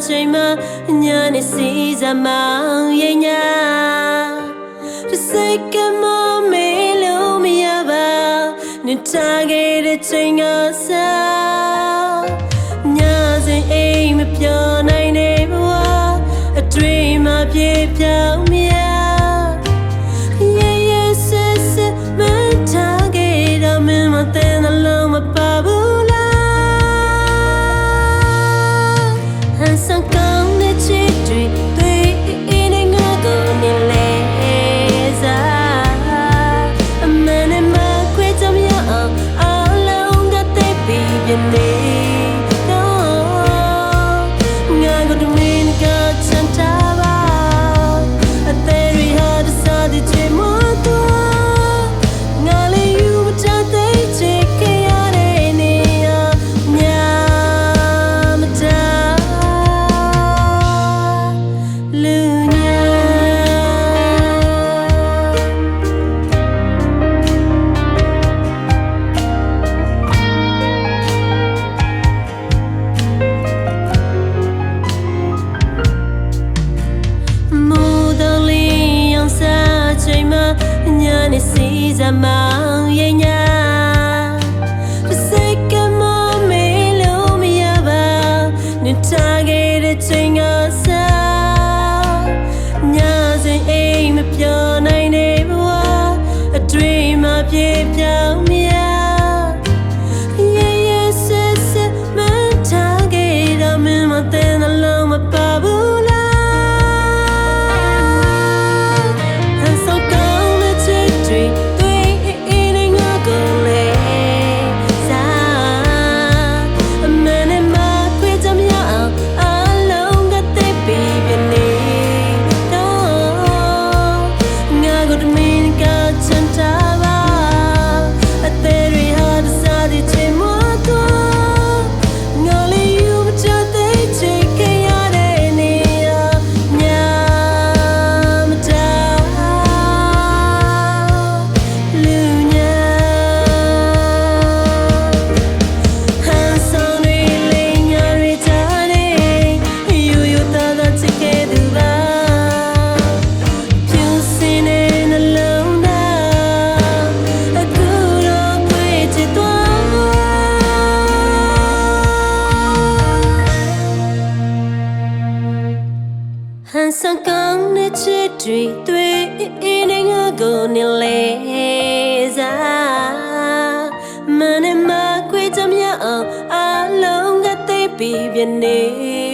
ချိန်မှာညာနေစီစမောင်ရဲ့ညာတစ်စိတ်ကမမေးလို့မရပါနေထားခဲ့တဲ့ချိန်ကစားညာစဉ်အိမ်မပြောနိုင်တဲ့ဘဝအတွေ့မှပြေပြောင်းမြနေစီစမောင်ရဲ့ညာတစ်စိတ်ကမမေးလို့မရပါနေထားခဲ့တဲ့ချိန်ကစားညာစဉ်အိမ်မပြောနိုင်တဲ့ဘဝအတွေ့မှပြေပြောင်းမြစံကောင်းတဲ့ချစ်တွေတွေ့နေငါကိုနေလေစားမနဲ့မခွေကြမြောက်အောင်အလုံးကသိပြီးပြနေ